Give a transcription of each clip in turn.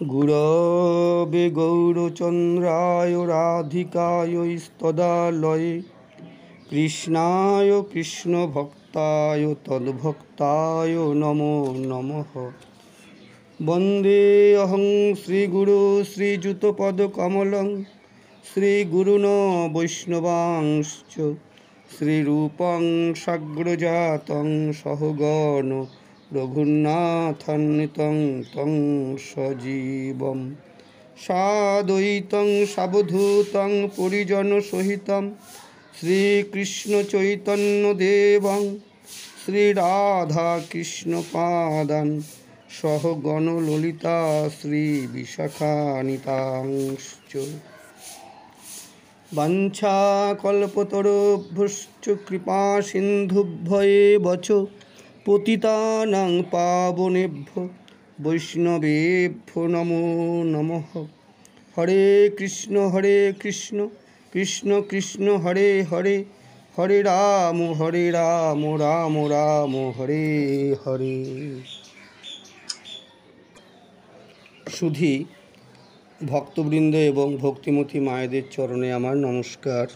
गुरवे गौरचन्द्राय राधिकाय स्तदालये कृष्णाय कृष्णभक्ताय तद्भक्ताय नमो नमः। वन्देऽहं श्रीगुरु श्रीयुतपदकमलं श्रीगुरुन् वैष्णवांश्च श्रीरूपं साग्रजातं सहगण रघुनाथान्वितं तं सजीवं साद्वैतं सावधूतं परिजनसहितं श्रीकृष्णचैतन्यदेवं श्रीराधाकृष्णपादान् सहगण ललिता श्रीविशाखान्वितांश्च वाञ्छाकल्पतरुभ्यश्च कृपासिन्धुभ्येव च पतितानां पावनेभ्यो वैष्णवेभ्यो नमो नमः। हरे कृष्ण कृष्ण कृष्ण हरे हरे, हरे राम राम राम हरे हरे। सुधी भक्तबृंद एवं भक्तिमती मायेदेर चरणे आमार नमस्कार।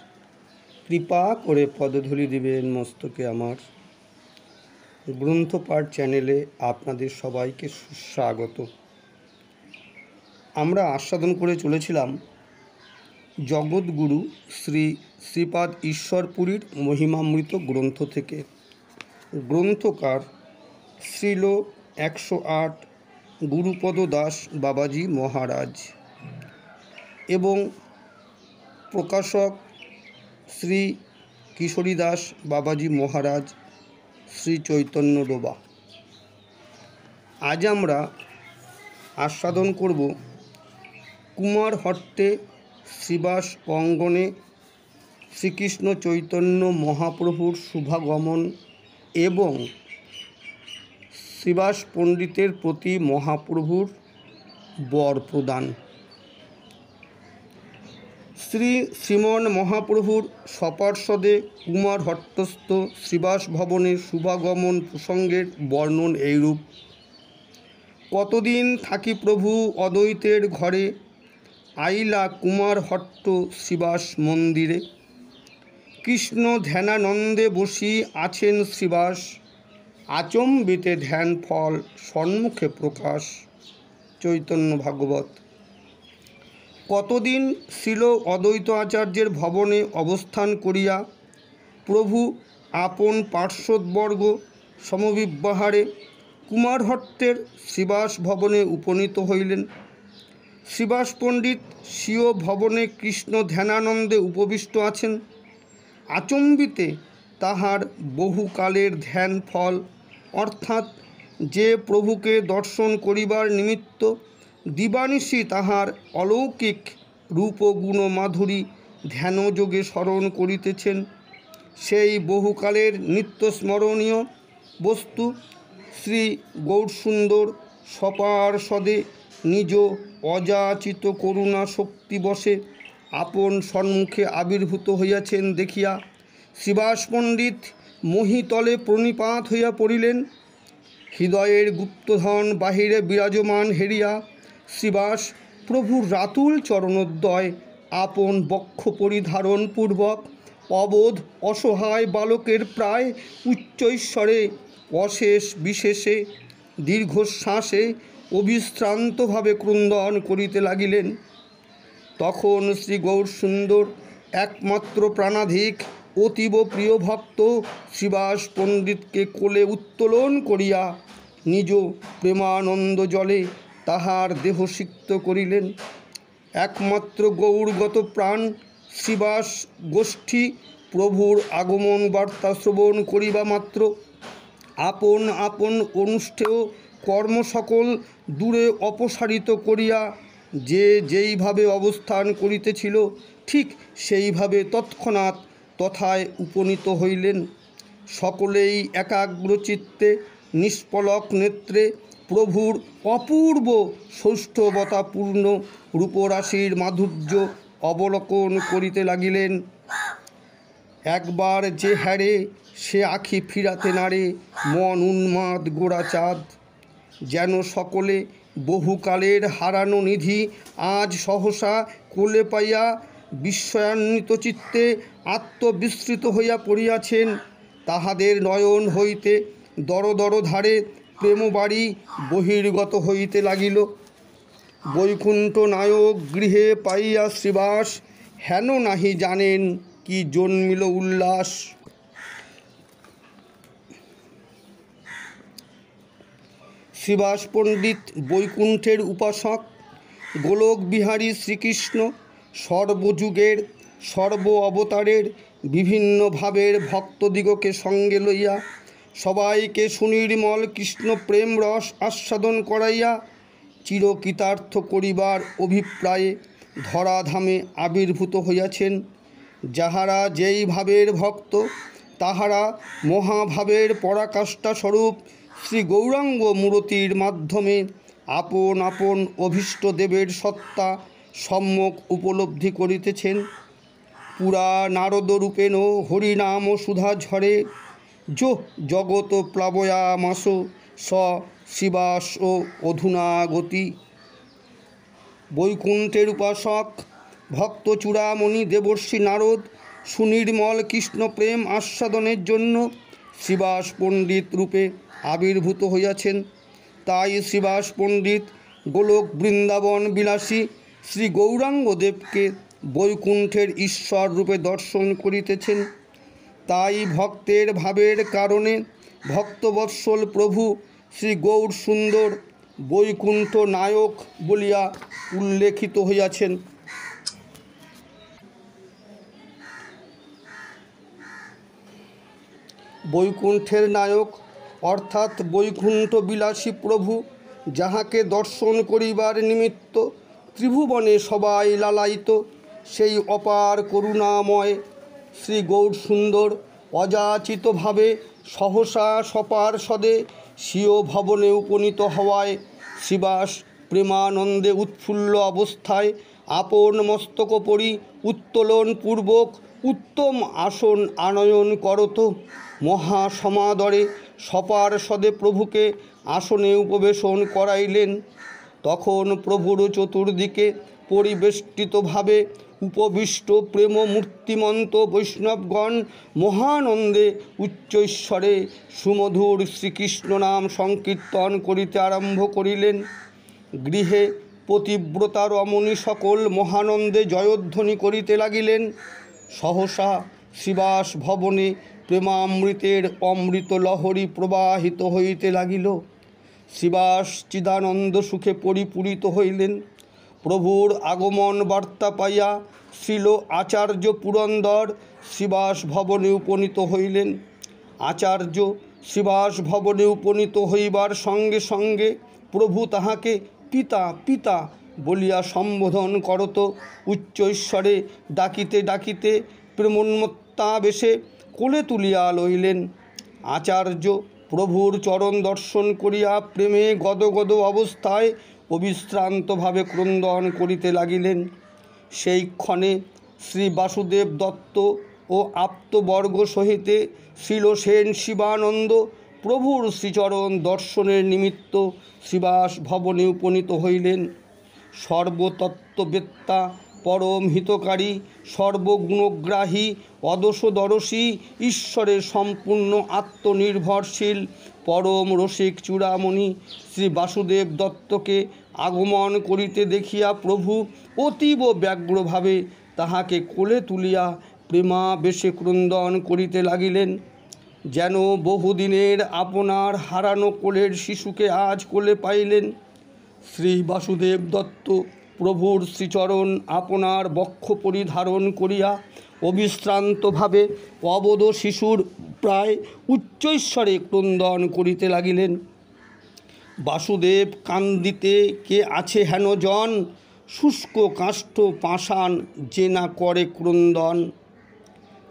कृपा करे पदधूलि दिबेन मस्तके आमार। ग्रंथपाठ चैनेले आपनादेर सबाइके सुस्वागत। आमरा आस्वादन करे चलेछिलाम जगतगुरु श्री श्रीपाद ईश्वरपुरीर महिमामृत ग्रंथ थेके। ग्रंथकार श्रील 108 गुरुपद दास बाबाजी महाराज एवं प्रकाशक श्री किशोरीदास बाबाजी महाराज श्री चैतन्य डोबा। आज आमरा आस्वादन करब कुमारहट्टे श्रीबास अंगने श्रीकृष्ण चैतन्य महाप्रभुर शुभागमन एवं श्रीबास पंडितेर प्रति महाप्रभुर बर प्रदान। श्री श्रीमन महाप्रभुर सपार्षदे कुमारहट्टस्थ श्रीबास भवने शुभागमन प्रसंगेर वर्णन एइरूप। कतदिन थाकी प्रभु अद्वैतेर घरे आइला कुमारहट्ट श्रीबास मंदिरे। कृष्ण ध्यानानंदे बसी आछेन श्रीबास, आचम्बिते ध्यान फल सन्मुखे प्रकाश। चैतन्य भागवत। कतदिन श्रील अद्वैत आचार्येर भवने अवस्थान करिया प्रभु आपन पार्षदवर्ग समविव्याहारे कुमारहट्टेर श्रीबास भवने उपनीत हइलेन। श्रीबास पंडित स्वीय भवने कृष्ण ध्यानानंदे उपविष्ट आछेन। आचम्बिते ताहार बहुकालेर ध्यान फल अर्थात जे प्रभुके दर्शन करिबार निमित्त दिवानिशी ताहार अलौकिक रूप गुण माधुरी ध्यानयोगे स्मरण करितेछेन, सेई बहुकालेर नित्य स्मरणीय वस्तु श्री गौरसुंदर सपार्षदे निज अयाचित करुणा शक्तिवशे आपन सम्मुखे आविर्भूत हइयाछेन देखिया श्रीबास पंडित महितले प्रणिपात हइया पड़िलेन। हृदयेर गुप्तधन बाहिरे विराजमान हेरिया श्रीबास प्रभुर रातुल चरणोद्वय आपन बक्ष परिधारण पूर्वक अबोध असहाय बालकेर प्राय उच्चैश्वरे अशेष विशेषे दीर्घश्वासे अविश्रान्तभावे क्रन्दन करिते लागिलेन। तखन श्री गौरसुंदर एकमात्र प्राणाधिक अतीव प्रिय भक्त श्रीबास पंडित के कोले उत्तोलन करिया निज प्रेमानंद जले ताहार देह सिक्त करिलेन। एकमात्र गौरगत प्राण श्रीबास गोष्ठी प्रभुर आगमन बार्ता श्रवण करिबा मात्र आपन आपन अनुष्ठेय कर्म सकल दूरे अपसारित करिया जे जेइभावे अवस्थान करितेछिल ठीक सेइभावे तत्क्षणात् तथाय उपनीत हइलेन। सकलेई एकाग्रचित्ते निष्पलक नेत्रे प्रभुर अपूर्व सौष्ठवतापूर्ण रूपराशिर माधुर्य अवलोकन करिते लागिलेन। एकबार जे हारे से आखि फिराते नारे मन उन्माद गोड़ा चाँद जेन सकले বহুকালের হারানো নিধি আজ সহসা কোলে পাইয়া বিস্ময়ান্বিত চিত্তে আত্মবিস্মৃত হইয়া পড়িয়াছেন। তাহাদের নয়ন হইতে দর দর ধারে প্রেমবাড়ি বহির্গত হইতে লাগিল। বৈকুণ্ঠ নায়ক গৃহে পাইয়া শ্রীবাস হেন নাহি জানেন কি জন্মিল উল্লাস। শ্রীবাস পণ্ডিত বৈকুণ্ঠের উপাসক, গোলক বিহারী শ্রীকৃষ্ণ সর্বযুগের সর্ব অবতারের বিভিন্ন ভাবের ভক্তদিগকে সঙ্গে লইয়া সবাইকে সুনির্মল কৃষ্ণ প্রেম রস আস্বাদন করাইয়া চিরকৃতার্থ করিবার অভিপ্রায়ে ধরাধামে আবির্ভূত হইয়াছেন। যাহারা যেই ভাবের ভক্ত তাহারা মহাভাবের পরাকাষ্ঠা স্বরূপ শ্রী গৌরাঙ্গ মূরতির মাধ্যমে আপন আপন অভীষ্ট দেবের সত্তা সম্যক উপলব্ধি করিতেছেন। পুরা নারদরূপেণ হরিনাম সুধা ঝরে যো জগৎ প্লাবয়ামাস স শিবাস ও অধুনাগতি। বৈকুণ্ঠের উপাসক ভক্ত চূড়ামণি দেবর্ষি নারদ সুনির্মল কৃষ্ণ প্রেম আস্বাদনের জন্য শ্রীবাস পণ্ডিত রূপে আবির্ভূত হইয়াছেন। তাই শ্রীবাস পণ্ডিত গোলক বৃন্দাবন বিলাসী শ্রী গৌরাঙ্গদেবকে বৈকুণ্ঠের ঈশ্বর রূপে দর্শন করিতেছেন। তাই ভক্তের ভাবের কারণে ভক্তবৎসল প্রভু শ্রী গৌর সুন্দর বৈকুণ্ঠ নায়ক বলিয়া উল্লেখিত হইয়াছেন। বৈকুণ্ঠের নায়ক অর্থাৎ বৈকুণ্ঠ বিলাসী প্রভু, যাহাকে দর্শন করিবার নিমিত্ত ত্রিভুবনে সবাই লালায়িত, সেই অপার করুণাময় শ্রী গৌর সুন্দর অযাচিতভাবে সহসা সপার্ষদে স্বীয় ভবনে উপনীত হওয়ায় শ্রীবাস প্রেমানন্দে উৎফুল্ল অবস্থায় আপন মস্তকোপরি উত্তোলনপূর্বক উত্তম আসন আনয়ন করত মহাসমাদরে সপার্ষদে প্রভুকে আসনে উপবেশন করাইলেন। তখন প্রভুর চতুর্দিকে পরিবেষ্টিতভাবে উপবিষ্ট প্রেম মূর্তিমন্ত বৈষ্ণবগণ মহানন্দে উচ্চৈশ্বরে সুমধুর শ্রীকৃষ্ণ নাম সংকীর্তন করিতে আরম্ভ করিলেন। গৃহে পতিব্রতা রমণী সকল মহানন্দে জয়ধ্বনি করিতে লাগিলেন। সহসা শ্রীবাস ভবনে প্রেমামৃতের অমৃত লহরী প্রবাহিত হইতে লাগিল। শ্রীবাস চিদানন্দ সুখে পরিপূরিত হইলেন। প্রভুর আগমন বার্তা পাইয়া শ্রীল আচার্য পুরন্দর শ্রীবাস ভবনে উপনীত হইলেন। আচার্য শ্রীবাস ভবনে উপনীত হইবার সঙ্গে সঙ্গে প্রভু তাহাকে পিতা পিতা বলিয়া সম্বোধন করত উচ্চৈশ্বরে ডাকিতে ডাকিতে প্রেমোন্মত্তাবেশে কোলে তুলিয়া লইলেন। আচার্য প্রভুর চরণ দর্শন করিয়া প্রেমে গদগদ অবস্থায় অবিশ্রান্তভাবে ক্রন্দন করিতে লাগিলেন। সেই ক্ষণে শ্রী বাসুদেব দত্ত ও আপ্তবর্গ সহিতে শ্রীলসেন শিবানন্দ প্রভুর শ্রীচরণ দর্শনের নিমিত্ত শ্রীবাস ভবনে উপনীত হইলেন। সর্বতত্ত্ববেত্তা পরম হিতকারী সর্বগুণগ্রাহী অদোষদর্শী ঈশ্বরের সম্পূর্ণ আত্মনির্ভরশীল পরম রসিক চূড়ামণি শ্রী বাসুদেব দত্তকে আগমন করিতে দেখিয়া প্রভু অতীব ব্যগ্রভাবে তাহাকে কোলে তুলিয়া প্রেমাবেশে ক্রন্দন করিতে লাগিলেন। যেন বহুদিনের আপনার হারানো কোলের শিশুকে আজ কোলে পাইলেন। শ্রী বাসুদেব দত্ত প্রভুর শ্রীচরণ আপনার বক্ষ পরিধারণ করিয়া অবিশ্রান্তভাবে অবোধ শিশুর প্রায় উচ্চৈশ্বরে ক্রন্দন করিতে লাগিলেন। বাসুদেব কান্দিতে কে আছে হেন জন, শুষ্ক কাষ্ঠ পাষাণ যে না করে ক্রন্দন।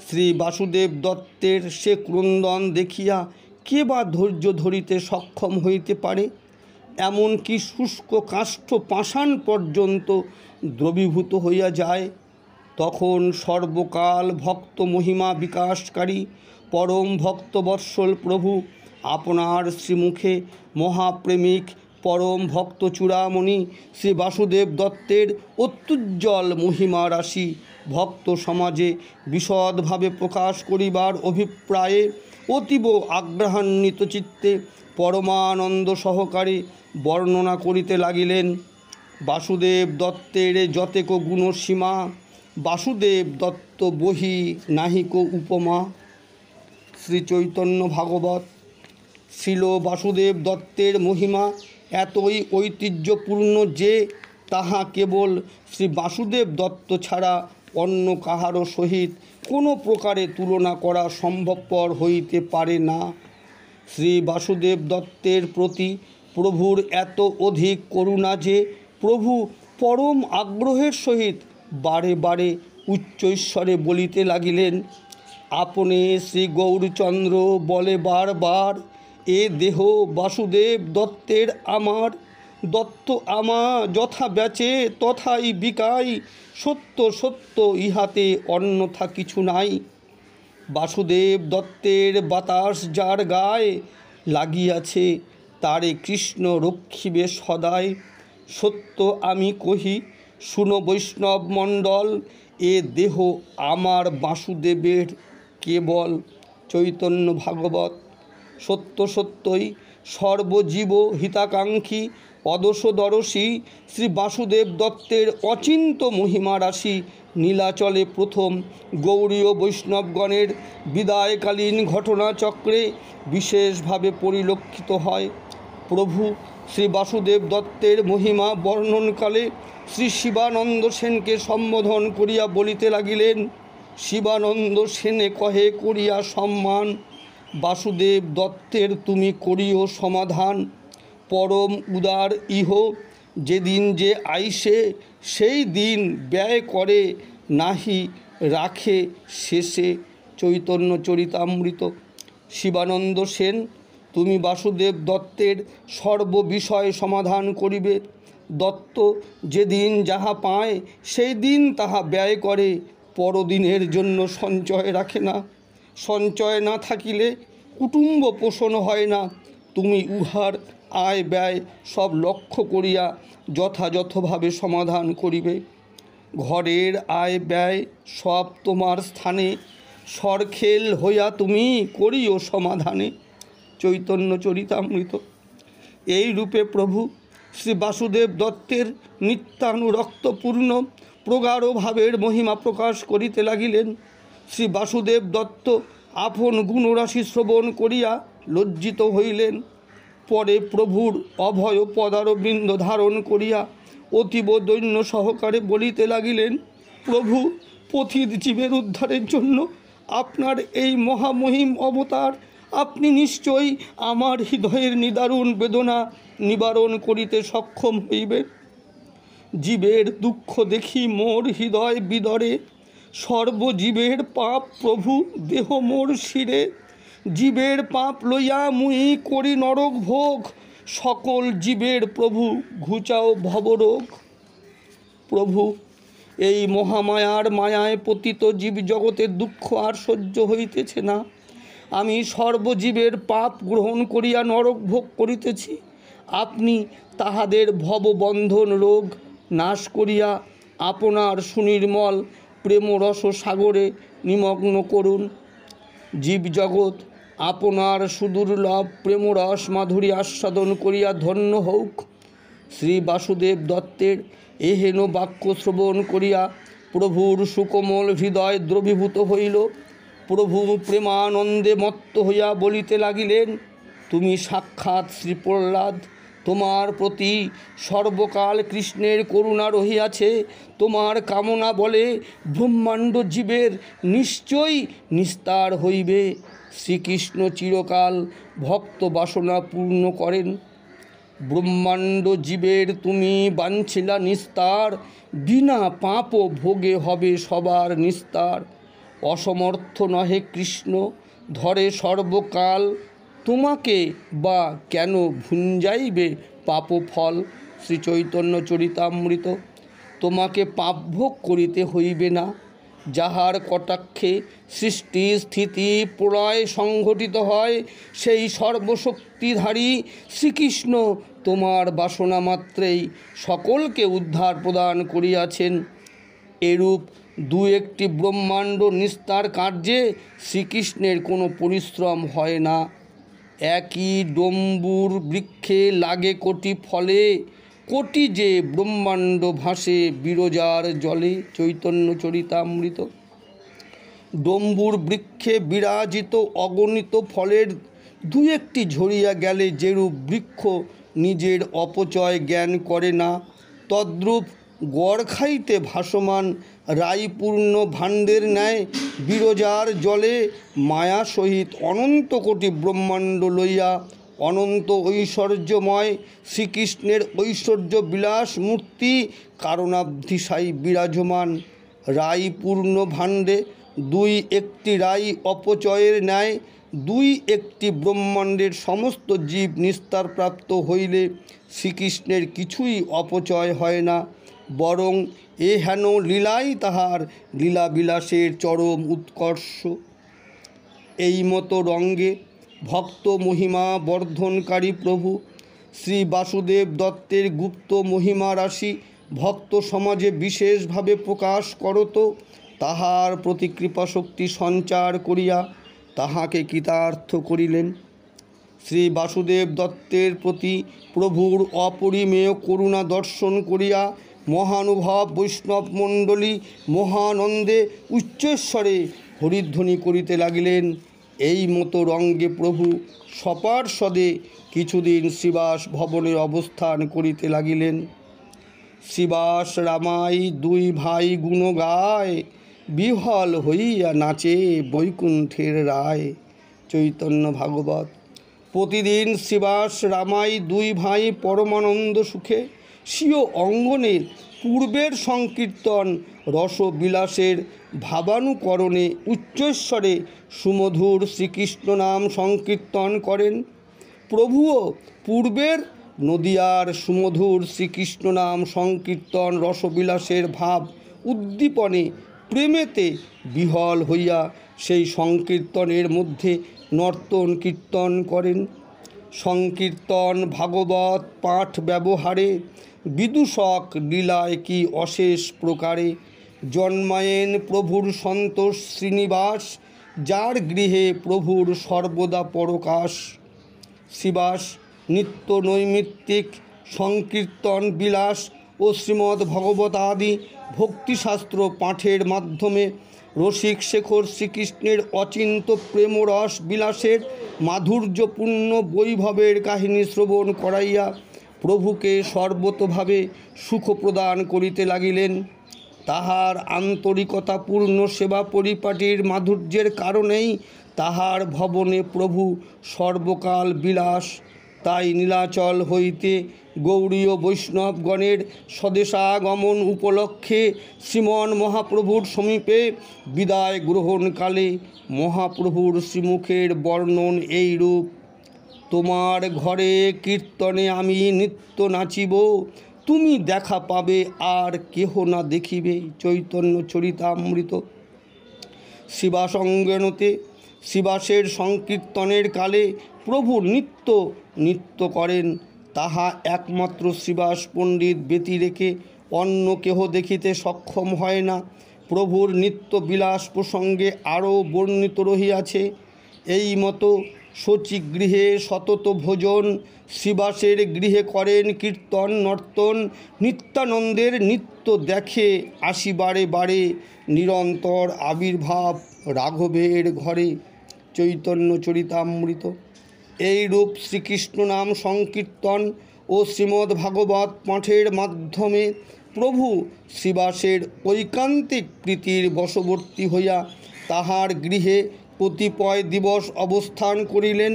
শ্রী বাসুদেব দত্তের সে ক্রন্দন দেখিয়া কে বা ধৈর্য ধরিতে সক্ষম হইতে পারে? এমনকি শুষ্ক কাষ্ঠ পাষাণ পর্যন্ত দ্রবীভূত হইয়া যায়। তখন সর্বকাল ভক্ত মহিমা বিকাশকারী পরম ভক্তবৎসল প্রভু আপনার শ্রীমুখে মহাপ্রেমিক পরম ভক্ত চূড়ামণি শ্রী বাসুদেব দত্তের অত্যুজ্জ্বল মহিমা রাশি ভক্ত সমাজে বিশদভাবে প্রকাশ করিবার অভিপ্রায়ে অতীব আগ্রহান্বিত চিত্তে পরমানন্দ সহকারে বর্ণনা করিতে লাগিলেন। বাসুদেব দত্তের যতেক গুণসীমা, বাসুদেব দত্ত বহি নাহিক উপমা। শ্রী চৈতন্য ভাগবত। শ্রীল বাসুদেব দত্তের মহিমা এতই ঐতিহ্যপূর্ণ যে তাহা কেবল শ্রী বাসুদেব দত্ত ছাড়া অন্য কাহারও সহিত কোনো প্রকারে তুলনা করা সম্ভবপর হইতে পারে না। শ্রী বাসুদেব দত্তের প্রতি প্রভুর এত অধিক করুণা যে প্রভু পরম আগ্রহের সহিত বারে বারে উচ্চৈশ্বরে বলিতে লাগিলেন, আপনি শ্রী গৌরচন্দ্র বলে বারবার, এ দেহ বাসুদেব দত্তের আমার, দত্ত আমা যথা বেচে তথাই বিকাই, সত্য সত্য ইহাতে অন্যথা কিছু নাই। বাসুদেব দত্তের বাতাস যার গায়ে লাগিয়াছে তারে কৃষ্ণ রক্ষিবে সদাই। সত্য আমি কহি শুনো বৈষ্ণব মণ্ডল, এ দেহ আমার বাসুদেবের কেবল। চৈতন্য ভাগবত। সত্য সত্যই সর্বজীব হিতাকাঙ্ক্ষী অদোষদর্শী শ্রী বাসুদেব দত্তের অচিন্ত মহিমা রাশি নীলাচলে প্রথম গৌড়ীয় বৈষ্ণবগণের বিদায়কালীন ঘটনাচক্রে বিশেষভাবে পরিলক্ষিত হয়। প্রভু শ্রী বাসুদেব দত্তের মহিমা বর্ণনকালে শ্রী শিবানন্দ সেনকে সম্বোধন করিয়া বলিতে লাগিলেন, শিবানন্দ সেনে কহে করিয়া সম্মান, বাসুদেব দত্তের তুমি করিও সমাধান। পরম উদার ইহ যেদিন যে আইসে সেই দিন ব্যয় করে নাহি রাখে শেষে। চৈতন্য চরিতামৃত। শিবানন্দ সেন, তুমি বাসুদেব দত্তের সর্ববিষয় সমাধান করিবে। দত্ত যেদিন যাহা পায় সেই দিন তাহা ব্যয় করে, পরদিনের জন্য সঞ্চয় রাখে না। সঞ্চয় না থাকিলে কুটুম্ব পোষণ হয় না। তুমি উহার আয় ব্যয় সব লক্ষ্য করিয়া যথাযথভাবে সমাধান করিবে। ঘরের আয় ব্যয় সব তোমার স্থানে, সরখেল হইয়া তুমি করিও সমাধানে। চৈতন্য চরিতামৃত। এই রূপে প্রভু শ্রী বাসুদেব দত্তের নিত্যানুরক্তপূর্ণ প্রগাঢ় ভাবের মহিমা প্রকাশ করিতে লাগিলেন। শ্রী বাসুদেব দত্ত আপন গুণরাশি শ্রবণ করিয়া লজ্জিত হইলেন। পরে প্রভুর অভয় পদারবিন্দ ধারণ করিয়া অতীব দৈন্য সহকারে বলিতে লাগিলেন, প্রভু পথিত জীবের উদ্ধারের জন্য আপনার এই মহামহিম অবতার, আপনি নিশ্চয়ই আমার হৃদয়ের নিদারুণ বেদনা নিবারণ করিতে সক্ষম হইবেন। জীবের দুঃখ দেখি মোর হৃদয় বিদরে, সর্বজীবের পাপ প্রভু দেহ মোর শিরে। জীবের পাপ লইয়া মুই করি নরক ভোগ, সকল জীবের প্রভু ঘুচাও ভবরোগ। প্রভু এই মহামায়ার মায়ায় পতিত জীব জগতের দুঃখ আর সহ্য হইতেছে না। আমি সর্বজীবের পাপ গ্রহণ করিয়া নরক ভোগ করিতেছি। আপনি তাহাদের ভববন্ধন রোগ নাশ করিয়া আপনার সুনির্মল প্রেমরস সাগরে নিমগ্ন করুন। জীবজগৎ আপনার সুদুর্লভ প্রেমরস মাধুরী আস্বাদন করিয়া ধন্য হউক। শ্রী বাসুদেব দত্তের এহেন বাক্য শ্রবণ করিয়া প্রভুর সুকোমল হৃদয় দ্রবীভূত হইল। প্রভু প্রেমানন্দে মত্ত হইয়া বলিতে লাগিলেন, তুমি সাক্ষাৎ শ্রী প্রহ্লাদ। তোমার প্রতি সর্বকাল কৃষ্ণের করুণা রহিয়াছে। তোমার কামনা বলে ব্রহ্মাণ্ড জীবের নিশ্চয়ই নিস্তার হইবে। শ্রীকৃষ্ণ চিরকাল ভক্ত বাসনা পূর্ণ করেন। ব্রহ্মাণ্ড জীবের তুমি বাঞ্ছিলা নিস্তার, বিনা পাপ ভোগে হবে সবার নিস্তার। অসমর্থ নহে কৃষ্ণ ধরে সর্বকাল, তোমাকে বা কেন ভুঞ্জাইবে পাপ ফল। শ্রী চৈতন্য চরিতামৃত। তোমাকে পাপ ভোগ করিতে হইবে না, যাহার কটাক্ষে সৃষ্টি স্থিতি প্রলয় সংঘটিত হয়, সেই সর্বশক্তিধারী শ্রীকৃষ্ণ তোমার বাসনা মাত্রেই সকলকে উদ্ধার প্রদান করিয়াছেন। এরূপ দু একটি ব্রহ্মাণ্ড নিস্তার কার্যে শ্রীকৃষ্ণের কোনো পরিশ্রম হয় না। একই ডম্বুর বৃক্ষে লাগে কোটি ফলে, কোটি যে ব্রহ্মাণ্ড ভাসে বিরজার জলে। চৈতন্য চরিতামৃত। ডম্বুর বৃক্ষে বিরাজিত অগণিত ফলের দু একটি ঝরিয়া গেলে যেরূপ বৃক্ষ নিজের অপচয় জ্ঞান করে না, তদ্রূপ গড় খাইতে ভাসমান রায়পূর্ণ ভাণ্ডের ন্যায় বিরজার জলে মায়া সহিত অনন্ত কোটি ব্রহ্মাণ্ড লইয়া অনন্ত ঐশ্বর্যময় শ্রীকৃষ্ণের ঐশ্বর্য বিলাস মূর্তি কারণাবধিসাই বিরাজমান। রায়পূর্ণ ভাণ্ডে দুই একটি রায় অপচয়ের ন্যায় দুই একটি ব্রহ্মাণ্ডের সমস্ত জীব নিস্তারপ্রাপ্ত হইলে শ্রীকৃষ্ণের কিছুই অপচয় হয় না, বরং এ হেন লীলাই তাহার লীলাবিলাসের চরম উৎকর্ষ। এই মতো রঙ্গে ভক্ত মহিমা বর্ধনকারী প্রভু শ্রী বাসুদেব দত্তের গুপ্ত মহিমা রাশি ভক্ত সমাজে বিশেষভাবে প্রকাশ করত, তাহার প্রতি কৃপাশক্তি সঞ্চার করিয়া তাহাকে কৃতার্থ করিলেন। শ্রী বাসুদেব দত্তের প্রতি প্রভুর অপরিমেয় করুণা দর্শন করিয়া মহানুভব বৈষ্ণব মণ্ডলী মহানন্দে উচ্চস্বরে হরিধ্বনি করিতে লাগিলেন। এই মতো রঙ্গে প্রভু সপার্ষদে কিছুদিন শ্রীবাস ভবনে অবস্থান করিতে লাগিলেন। শ্রীবাস রামাই দুই ভাই গুণ গায়, বিহ্বল হইয়া নাচে বৈকুণ্ঠের রায়। চৈতন্য ভাগবত। প্রতিদিন শ্রীবাস রামাই দুই ভাই পরমানন্দ সুখে স্বীয় অঙ্গনে পূর্বের সংকীর্তন রসবিলাসের ভাবানুকরণে উচ্চস্বরে সুমধুর শ্রীকৃষ্ণ নাম সংকীর্তন করেন। প্রভুও পূর্বের নদিয়ার সুমধুর শ্রীকৃষ্ণ নাম সংকীর্তন রসবিলাসের ভাব উদ্দীপনে প্রেমেতে বিহ্বল হইয়া সেই সংকীর্তনের মধ্যে নর্তন কীর্তন করেন। সংকীর্তন ভাগবত পাঠ ব্যবহারে বিদূষক লীলায় কি অশেষ প্রকারে জন্মায়েন প্রভুর সন্তোষ শ্রীনিবাস, যার গৃহে প্রভুর সর্বদা পরকাশ। শ্রীবাস নিত্য নৈমিত্তিক সংকীর্তন বিলাস ও শ্রীমদ্ ভগবতাদি ভক্তিশাস্ত্র পাঠের মাধ্যমে রসিক শেখর শ্রীকৃষ্ণের অচিন্ত প্রেমরস বিলাসের মাধুর্যপূর্ণ বৈভবের কাহিনী শ্রবণ করাইয়া প্রভুকে সর্বতোভাবে সুখ প্রদান করিতে লাগিলেন। তাহার আন্তরিকতাপূর্ণ সেবা পরিপাটির মাধুর্যের কারণেই তাহার ভবনে প্রভু সর্বকাল বিলাস। তাই নীলাচল হইতে গৌড়ীয় বৈষ্ণবগণের স্বদেশাগমন উপলক্ষে শ্রীমন মহাপ্রভুর সমীপে বিদায় গ্রহণকালে মহাপ্রভুর শ্রীমুখের বর্ণন এইরূপ: তোমার ঘরে কীর্তনে আমি নিত্য নাচিব, তুমি দেখা পাবে আর কেহ না দেখিবে। চৈতন্য চরিতামৃত। শিবাসঙ্গনতে শিবাসের সংকীর্তনের কালে প্রভু নিত্য নৃত্য করেন, তাহা একমাত্র শ্রীবাস পণ্ডিত ব্যতি রেখে অন্য কেহ দেখিতে সক্ষম হয় না। প্রভুর নিত্য বিলাস প্রসঙ্গে আরও বর্ণিত রহিয়াছে। এই মতো শচীগৃহে সতত ভোজন, শ্রীবাসের গৃহে করেন কীর্তন নর্তন, নিত্যানন্দের নিত্য দেখে আসি বারে বারে, নিরন্তর আবির্ভাব রাঘবের ঘরে। চৈতন্য চরিতামৃত। এইরূপ শ্রীকৃষ্ণ নাম সংকীর্তন ও শ্রীমদ্ ভাগবত পাঠের মাধ্যমে প্রভু শ্রীবাসের ঐকান্তিক প্রীতির বশবর্তী হইয়া তাহার গৃহে কতিপয় দিবস অবস্থান করিলেন।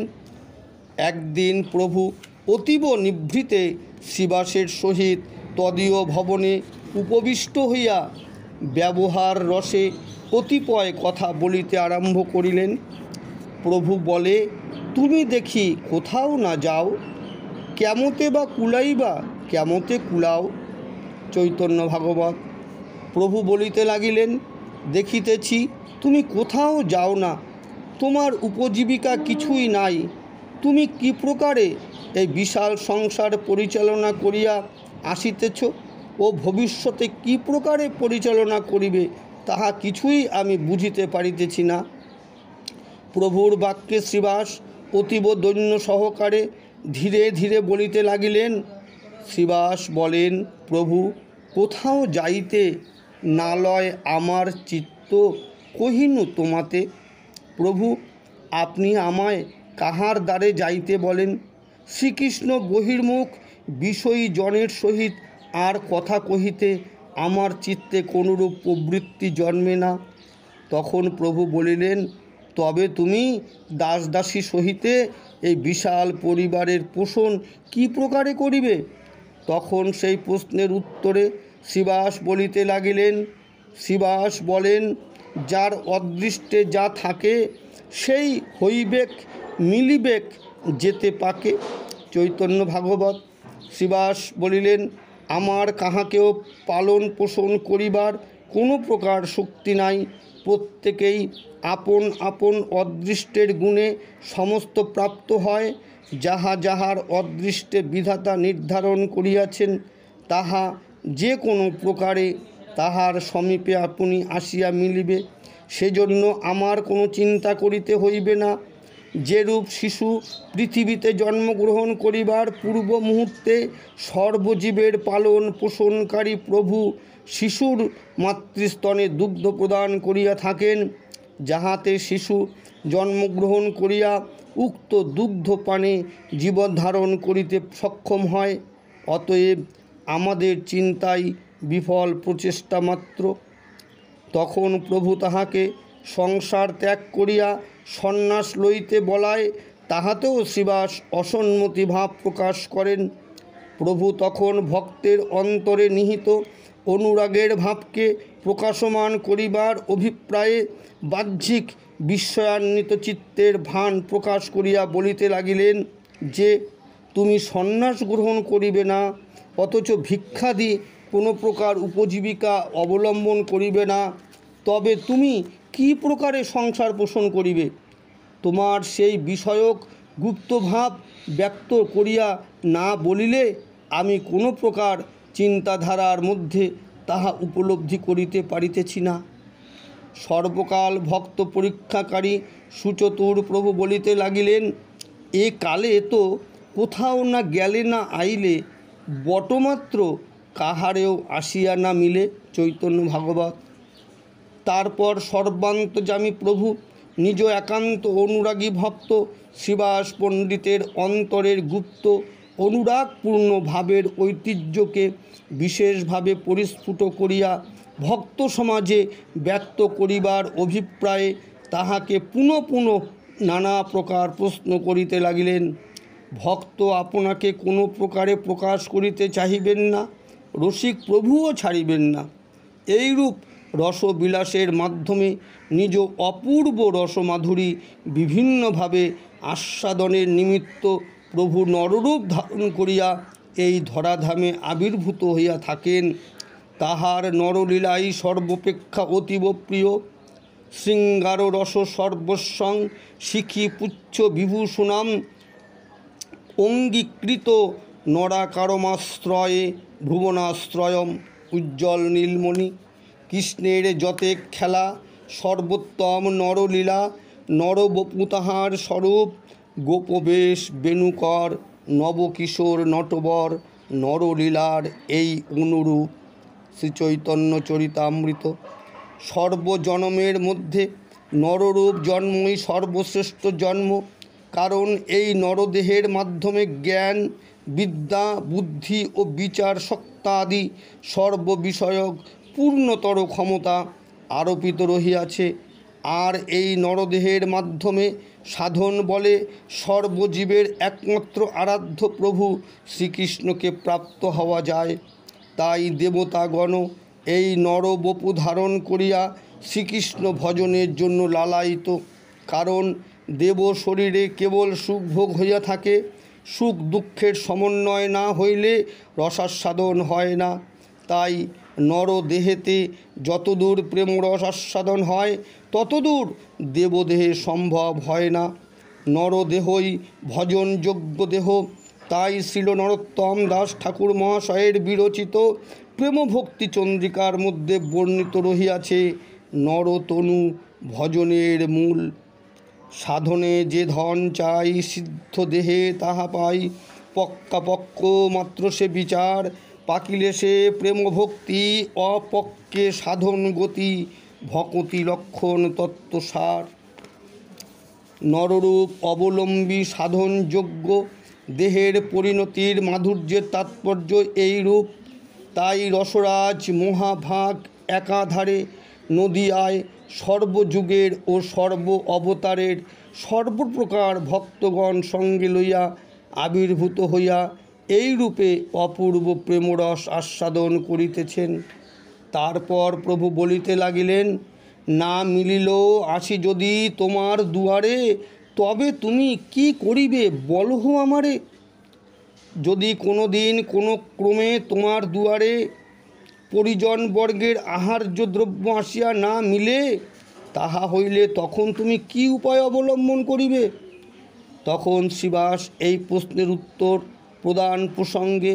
একদিন প্রভু অতীব নিভৃতে শ্রীবাসের সহিত তদীয় ভবনে উপবিষ্ট হইয়া ব্যবহার রসে কতিপয় কথা বলিতে আরম্ভ করিলেন। প্রভু বলে, তুমি দেখি কোথাও না যাও, কেমতে বা কুলাইবা, কেমতে কুলাও। চৈতন্য ভাগবত। প্রভু বলিতে লাগিলেন, দেখিতেছি তুমি কোথাও যাও না, তোমার উপজীবিকা কিছুই নাই। তুমি কি প্রকারে এই বিশাল সংসার পরিচালনা করিয়া আসিতেছ ও ভবিষ্যতে কি প্রকারে পরিচালনা করিবে তাহা কিছুই আমি বুঝিতে পারিতেছি না। প্রভুর বাক্যে শ্রীবাস অতীব দৈন্য সহকারে ধীরে ধীরে বলিতে লাগিলেন। শ্রীবাস বলেন, প্রভু, কোথাও যাইতে না লয় আমার চিত্ত কহিনু তোমাতে। প্রভু, আপনি আমায় কাহার দ্বারে যাইতে বলেন? শ্রীকৃষ্ণ বহির্মুখ বিষয়ী জনের সহিত আর কথা কহিতে আমার চিত্তে কোনরূপ প্রবৃত্তি জন্মে না। তখন প্রভু বলিলেন, তবে তুমি দাসদাসী সহিতে এই বিশাল পরিবারের পোষণ কি প্রকারে করিবে? তখন সেই প্রশ্নের উত্তরে শ্রীবাস বলিতে লাগিলেন। শ্রীবাস বলেন, যার অদৃষ্টে যা থাকে সেই হইবেক, মিলিবেক, যেতে পাকে। চৈতন্য ভাগবত। শ্রীবাস বলিলেন, আমার কাহাকেও পালন পোষণ করিবার কোনো প্রকার শক্তি নাই। প্রত্যেকেই আপন আপন অদৃষ্টের গুণে সমস্ত প্রাপ্ত হয়। যাহা যাহার অদৃষ্টে বিধাতা নির্ধারণ করিয়াছেন তাহা যে কোনো প্রকারে তাহার সমীপে আপনি আসিয়া মিলিবে। সেজন্য আমার কোনো চিন্তা করিতে হইবে না। যেরূপ শিশু পৃথিবীতে জন্মগ্রহণ করিবার পূর্ব মুহূর্তে সর্বজীবের পালন পোষণকারী প্রভু শিশুর মাতৃস্তনে দুগ্ধ প্রদান করিয়া থাকেন, যাহাতে শিশু জন্মগ্রহণ করিয়া উক্ত দুগ্ধ পানে জীবনধারণ করিতে সক্ষম হয়। অতএব আমাদের চিন্তাই বিফল প্রচেষ্টা মাত্র। তখন প্রভু তাহাকে সংসার ত্যাগ করিয়া সন্ন্যাস লইতে বলায় তাহাতেও শ্রীবাস অসম্মতি ভাব প্রকাশ করেন। প্রভু তখন ভক্তের অন্তরে নিহিত অনুরাগের ভাবকে প্রকাশমান করিবার অভিপ্রায়ে বাহ্যিক বিস্ময়ান্বিত চিত্তের ভান প্রকাশ করিয়া বলিতে লাগিলেন যে, তুমি সন্ন্যাস গ্রহণ করিবে না, অথচ ভিক্ষাদি কোনো প্রকার উপজীবিকা অবলম্বন করিবে না, তবে তুমি কি প্রকারে সংসার পোষণ করিবে? তোমার সেই বিষয়ক গুপ্তভাব ব্যক্ত করিয়া না বলিলে আমি কোনো প্রকার চিন্তাধারার মধ্যে তাহা উপলব্ধি করিতে পারিতেছি না। সর্বকাল ভক্ত পরীক্ষাকারী সুচতুর প্রভু বলিতে লাগিলেন, এ কালে তো কোথাও না গেলে না আইলে বটমাত্র কাহারেও আসিয়া না মিলে। চৈতন্য ভাগবত। তারপর সর্বান্তর্যামী প্রভু নিজ একান্ত অনুরাগী ভক্ত শ্রীবাস পণ্ডিতের অন্তরের গুপ্ত অনুরাগপূর্ণ ভাবের ঐতিহ্যকে বিশেষভাবে পরিস্ফুট করিয়া ভক্ত সমাজে ব্যক্ত করিবার অভিপ্রায়ে তাহাকে পুনঃ পুনঃ নানা প্রকার প্রশ্ন করিতে লাগিলেন। ভক্ত আপনাকে কোনো প্রকারে প্রকাশ করিতে চাহিবেন না, রসিক প্রভুও ছাড়িবেন না। এইরূপ রসবিলাসের মাধ্যমে নিজ অপূর্ব রসমাধুরী বিভিন্নভাবে আস্বাদনের নিমিত্ত প্রভু নররূপ ধারণ করিয়া এই ধরাধামে আবির্ভূত হইয়া থাকেন। তাহার নরলীলাই সর্বাপেক্ষা অতীব প্রিয়। শৃঙ্গার রস সর্বস্বং শিখি পুচ্ছ বিভূষণাম অঙ্গীকৃত নরাকারমাশ্রয়ে ভুবনাশ্রয়ম। উজ্জ্বল নীলমণি। কৃষ্ণের যতেক খেলা, সর্বোত্তম নরলীলা, নরবপু তাহার স্বরূপ। গোপবেশ বেণুকর নবকিশোর নটবর, নরলীলার এই অনুরূপ। শ্রীচৈতন্য চরিতামৃত। সর্বজন্মের মধ্যে নররূপ জন্মই সর্বশ্রেষ্ঠ জন্ম, কারণ এই নরদেহের মাধ্যমে জ্ঞান, বিদ্যা, বুদ্ধি ও বিচার সত্তাদি সর্ববিষয়ক পূর্ণতর ক্ষমতা আরোপিত রহিয়াছে। আর এই নরদেহের মাধ্যমে সাধন বলে সর্বজীবের একমাত্র আরাধ্য প্রভু শ্রীকৃষ্ণকে প্রাপ্ত হওয়া যায়। তাই দেবতাগণ এই নরবপু ধারণ করিয়া শ্রীকৃষ্ণ ভজনের জন্য লালায়িত, কারণ দেব শরীরে কেবল সুখভোগ হইয়া থাকে। সুখ দুঃখের সমন্বয় না হইলে রসাস্বাদন হয় না। তাই নরদেহেতে যতদূর প্রেমরস আস্বাদন হয় ততদূর দেবদেহে সম্ভব হয় না। নরদেহই ভজনযোগ্য দেহ। তাই শ্রীল নরোত্তম দাস ঠাকুর মহাশয়ের বিরচিত প্রেমভক্তি চন্দ্রিকার মধ্যে বর্ণিত রহিয়াছে, নরতনু ভজনের মূল। সাধনে যে ধন চাই সিদ্ধ দেহে তাহা পাই, পক্কাপক্ক মাত্র সে বিচার, পাকিলে সে প্রেমভক্তি, অপক্কে সাধন গতি, ভকতি লক্ষণ তত্ত্বসার। নররূপ অবলম্বী সাধনযোগ্য দেহের পরিণতির মাধুর্যের তাৎপর্য এইরূপ। তাই রসরাজ মহাভাগ একাধারে নদিয়ায় সর্বযুগের ও সর্ব অবতারের সর্বপ্রকার ভক্তগণ সঙ্গে লইয়া আবির্ভূত হইয়া এইরূপে অপূর্ব প্রেমরস আস্বাদন করিতেছেন। তারপর প্রভু বলিতে লাগিলেন, না মিলিল আসি যদি তোমার দুয়ারে, তবে তুমি কি করিবে বলহ আমারে। যদি কোনো দিন কোনো ক্রমে তোমার দুয়ারে পরিজনবর্গের আহার্য দ্রব্য আসিয়া না মিলে, তাহা হইলে তখন তুমি কি উপায় অবলম্বন করিবে। তখন শ্রীবাস এই প্রশ্নের উত্তর প্রদান প্রসঙ্গে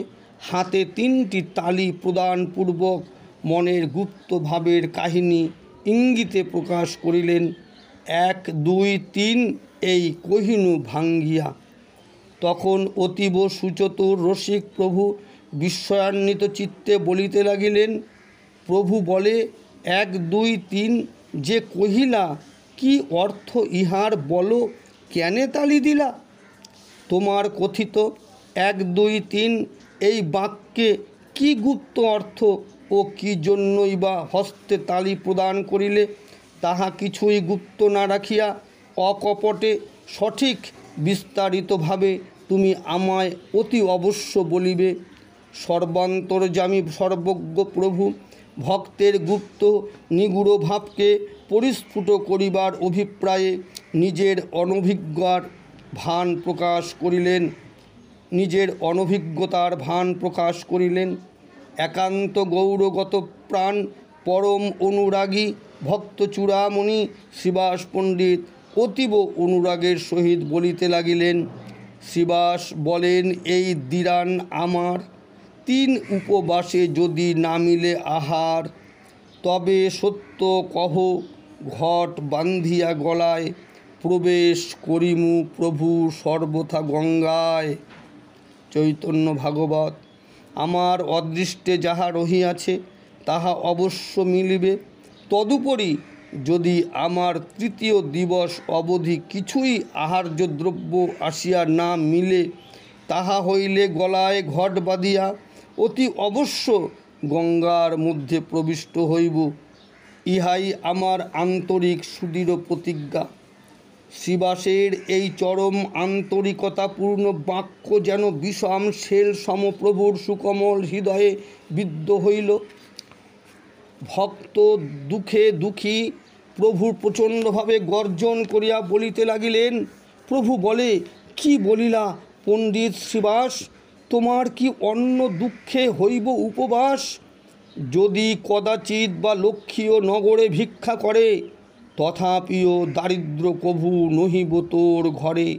হাতে 3টি তালি প্রদানপূর্বক মনের গুপ্ত ভাবের কাহিনী ইঙ্গিতে প্রকাশ করিলেন। 1, 2, 3 এই কহিনু ভাঙ্গিয়া। তখন অতীব সুচতুর রসিক প্রভু বিস্ময়ান্বিত চিত্তে বলিতে লাগিলেন, প্রভু বলে 1, 2, 3 যে কহিলা, কি অর্থ ইহার বলো, কেনে তালি দিলা। তোমার কথিত 1, 2, 3 এই বাক্যে কি গুপ্ত অর্থ ও কি জন্যই বা হস্তে তালি প্রদান করিলে, তাহা কিছুই গুপ্ত না রাখিয়া অকপটে সঠিক বিস্তারিতভাবে তুমি আমায় অতি অবশ্য বলিবে। সর্বান্তর্যামী সর্বজ্ঞ প্রভু ভক্তের গুপ্ত নিগূঢ় ভাবকে পরিস্ফুট করিবার অভিপ্রায়ে নিজের অনভিজ্ঞতার ভান প্রকাশ করিলেন। একান্ত গৌরগত প্রাণ পরম অনুরাগী ভক্ত চূড়ামণি শ্রীবাস পণ্ডিত অতীব অনুরাগের সহিত বলিতে লাগিলেন, শ্রীবাস বলেন, এই দিরান আমার 3 উপবাসে যদি না মিলে আহার, তবে সত্য কহ ঘট বান্ধিয়া গলায়, প্রবেশ করিমু প্রভু সর্বথা গঙ্গায়। চৈতন্য ভাগবত। আমার অদৃষ্টে যাহা রহিয়াছে তাহা অবশ্য মিলিবে। তদুপরি যদি আমার 3য় দিবস অবধি কিছুই আহার্য দ্রব্য আসিয়া না মিলে, তাহা হইলে গলায় ঘট বাঁধিয়া অতি অবশ্য গঙ্গার মধ্যে প্রবিষ্ট হইব। ইহাই আমার আন্তরিক সুদৃঢ় প্রতিজ্ঞা। শ্রীবাসের এই চরম আন্তরিকতাপূর্ণ বাক্য যেন বিষম শেল সমপ্রভুর সুকমল হৃদয়ে বিদ্ধ হইল। ভক্ত দুঃখে দুঃখী প্রভু প্রচণ্ডভাবে গর্জন করিয়া বলিতে লাগিলেন, প্রভু বলে, কি বলিলা পণ্ডিত শ্রীবাস, তোমার কি অন্য দুঃখে হইব উপবাস। যদি কদাচিৎ বা লক্ষ্মীও নগরে ভিক্ষা করে, তথাপিও দারিদ্র কভু নহিব তোর ঘরে।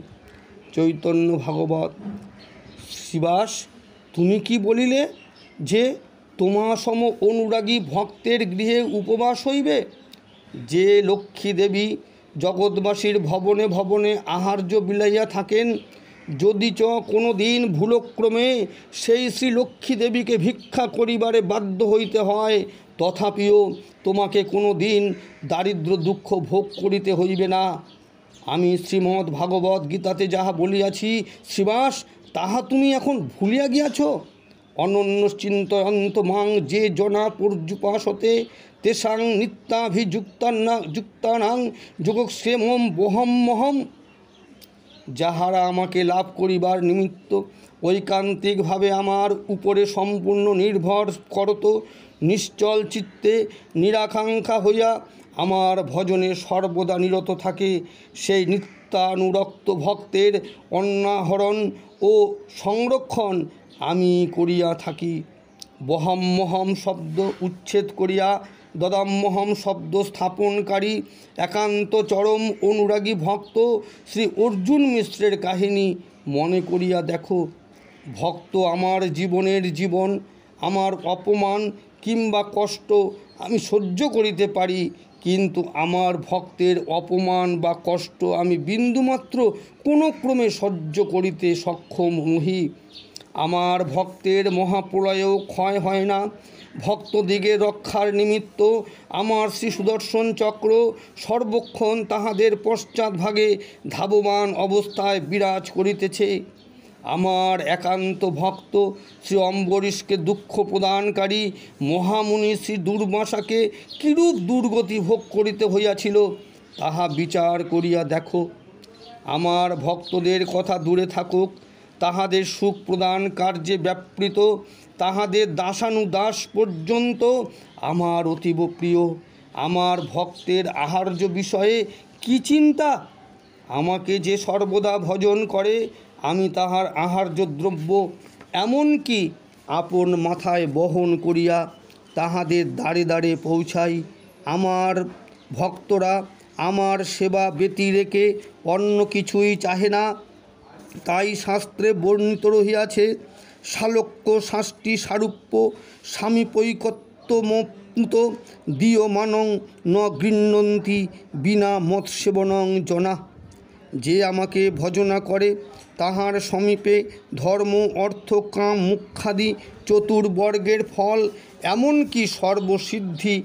চৈতন্য ভাগবত। শ্রীবাস, তুমি কি বলিলে যে তোমা সম অনুরাগী ভক্তের গৃহে উপবাস হইবে। যে লক্ষ্মী দেবী জগৎবাসীর ভবনে ভবনে আহার্য বিলাইয়া থাকেন, যদি চ কোনো দিন ভুলক্রমে সেই শ্রী লক্ষ্মী দেবীকে ভিক্ষা করিবারে বাধ্য হইতে হয়, তথাপিও তোমাকে কোনো দিন দারিদ্র দুঃখ ভোগ করিতে হইবে না। আমি শ্রীমদ্ ভাগবত গীতাতে যাহা বলিয়াছি শ্রীবাস, তাহা তুমি এখন ভুলিয়া গিয়াছ। অনন্য চিন্তয়ন্ত মাং যে জনা পর্যুপাসতে, তেষাং নিত্যাভিযুক্তানাং যোগক্ষেমম বহম্মহম। যাহারা আমাকে লাভ করিবার নিমিত্ত ঐকান্তিকভাবে আমার উপরে সম্পূর্ণ নির্ভর করত, নিশ্চল চিত্তে নিরাকাঙ্ক্ষা হইয়া আমার ভজনে সর্বদা নিরত থাকে, সেই নিত্যানুরক্ত ভক্তের অনাহরণ ও সংরক্ষণ আমি করিয়া থাকি। বহম্মহম শব্দ উচ্ছেদ করিয়া দদাম্মহম শব্দ স্থাপনকারী একান্ত চরম অনুরাগী ভক্ত শ্রী অর্জুন মিশ্রের কাহিনী মনে করিয়া দেখো। ভক্ত আমার জীবনের জীবন, আমার অপমান কিংবা কষ্ট আমি সহ্য করিতে পারি, কিন্তু আমার ভক্তের অপমান বা কষ্ট আমি বিন্দুমাত্র কোনো ক্রমে সহ্য করিতে সক্ষম নহি। আমার ভক্তের মহাপ্রলয়েও ক্ষয় হয় না। ভক্তদিগের রক্ষার নিমিত্ত আমার শ্রী সুদর্শন চক্র সর্বক্ষণ তাহাদের পশ্চাৎভাগে ধাবমান অবস্থায় বিরাজ করিতেছে। আমার একান্ত ভক্ত শ্রী অম্বরীশকে দুঃখ প্রদানকারী মহামুনি শ্রী দুর্বাসাকে কিরূপ দুর্গতি ভোগ করিতে হইয়াছিল তাহা বিচার করিয়া দেখো। আমার ভক্তদের কথা দূরে থাকুক, তাহাদের সুখ প্রদান কার্যে ব্যাপৃত তাহাদের দাসানুদাস পর্যন্ত আমার অতীব প্রিয়। আমার ভক্তের আহার্য বিষয়ে কি চিন্তা? আমাকে যে সর্বদা ভজন করে আমি তাহার আহার্য দ্রব্য এমনকি আপন মাথায় বহন করিয়া তাহাদের দ্বারে দ্বারে পৌঁছাই। আমার ভক্তরা আমার সেবা ব্যতি রেখে অন্য কিছুই চাহে না। তাই শাস্ত্রে বর্ণিত রহিয়াছে, শালক্য শাস্তি সারূপ্য স্বামীপৈকত্বমপ্লুত দীয়মানং ন গৃহ্ণন্তি বিনা মৎসেবনং জনা। যে আমাকে ভজনা করে তাহার সমীপে ধর্ম অর্থ কাম মুখ্যাদি চতুর্বর্গের ফল এমনকি সর্বসিদ্ধি